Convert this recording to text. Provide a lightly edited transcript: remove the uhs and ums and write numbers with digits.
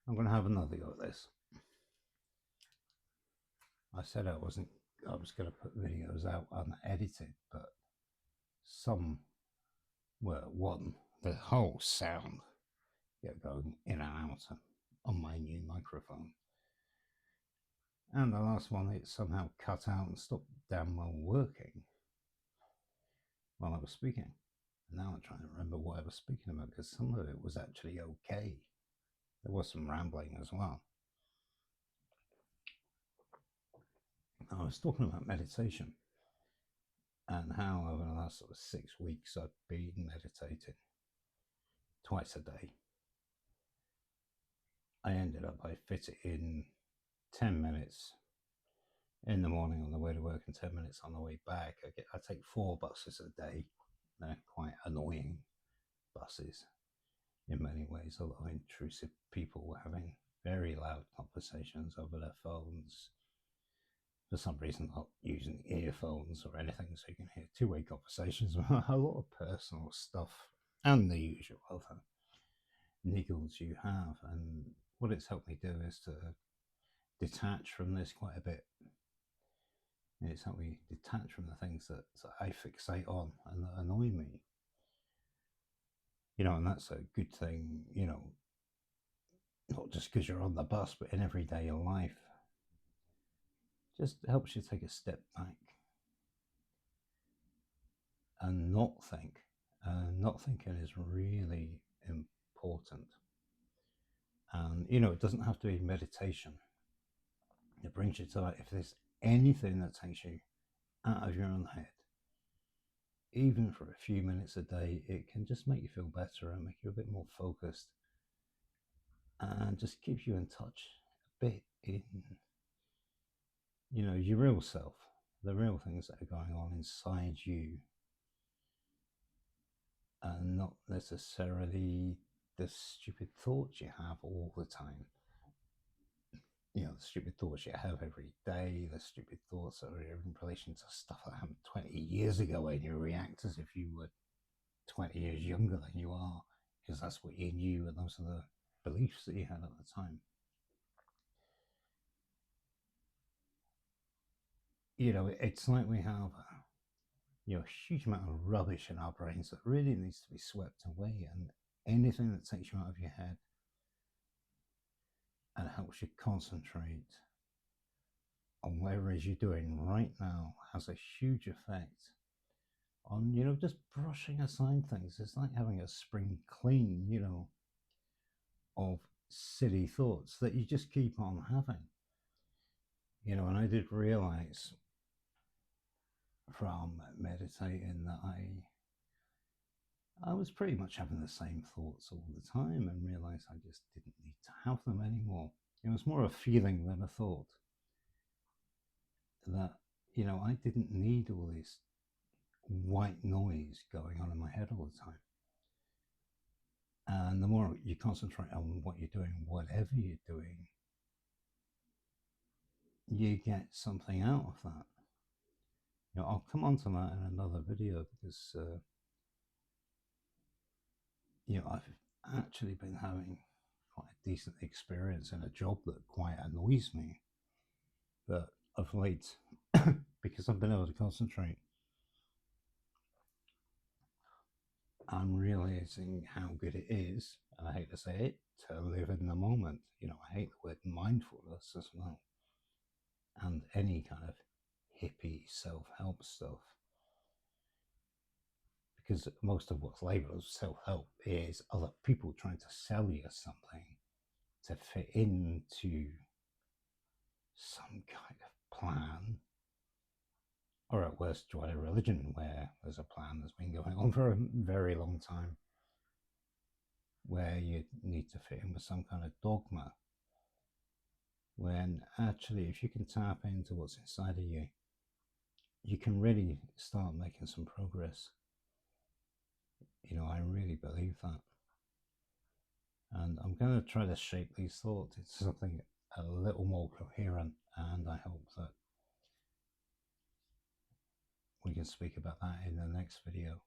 I'm going to have another go at this. I said I was going to put videos out unedited, but some were one, the whole sound going in and out on my new microphone. And the last one, it somehow cut out and stopped damn well working while I was speaking. And now I'm trying to remember what I was speaking about, because some of it was actually okay. There was some rambling as well. I was talking about meditation and how over the last sort of 6 weeks I've been meditating twice a day. I ended up, I fit it in 10 minutes in the morning on the way to work and 10 minutes on the way back. I take 4 buses a day. They're quite annoying buses in many ways, although intrusive people were having very loud conversations over their phones. For some reason, not using earphones or anything, so you can hear two-way conversations about a lot of personal stuff and the usual other niggles you have. And what it's helped me do is to detach from this quite a bit. It's helped me detach from the things that I fixate on and that annoy me. And that's a good thing, not just because you're on the bus, but in everyday life. Just helps you take a step back and not think. Not thinking is really important. And, it doesn't have to be meditation. It brings you to, like, if there's anything that takes you out of your own head, even for a few minutes a day, it can just make you feel better and make you a bit more focused and just keeps you in touch a bit in, your real self, the real things that are going on inside you, and not necessarily the stupid thoughts you have all the time. The stupid thoughts you have every day, the stupid thoughts that are in relation to stuff that happened 20 years ago, and you react as if you were 20 years younger than you are, because that's what you knew and those are the beliefs that you had at the time. It's like we have a huge amount of rubbish in our brains that really needs to be swept away, and anything that takes you out of your head and helps you concentrate on whatever it is you're doing right now has a huge effect on, just brushing aside things. It's like having a spring clean, of silly thoughts that you just keep on having. And I did realize from meditating that I was pretty much having the same thoughts all the time, and realized I just didn't need to have them anymore. It was more a feeling than a thought that, I didn't need all this white noise going on in my head all the time. And the more you concentrate on what you're doing, whatever you're doing, you get something out of that. I'll come on to that in another video, because I've actually been having quite a decent experience in a job that quite annoys me. But of late, because I've been able to concentrate, I'm realizing how good it is, and I hate to say it, to live in the moment. I hate the word mindfulness as well, and any kind of hippie self-help stuff, because most of what's labeled as self-help is other people trying to sell you something to fit into some kind of plan, or at worst join a religion where there's a plan that's been going on for a very long time, where you need to fit in with some kind of dogma, when actually, if you can tap into what's inside of you, you can really start making some progress. I really believe that. And I'm going to try to shape these thoughts into something a little more coherent, and I hope that we can speak about that in the next video.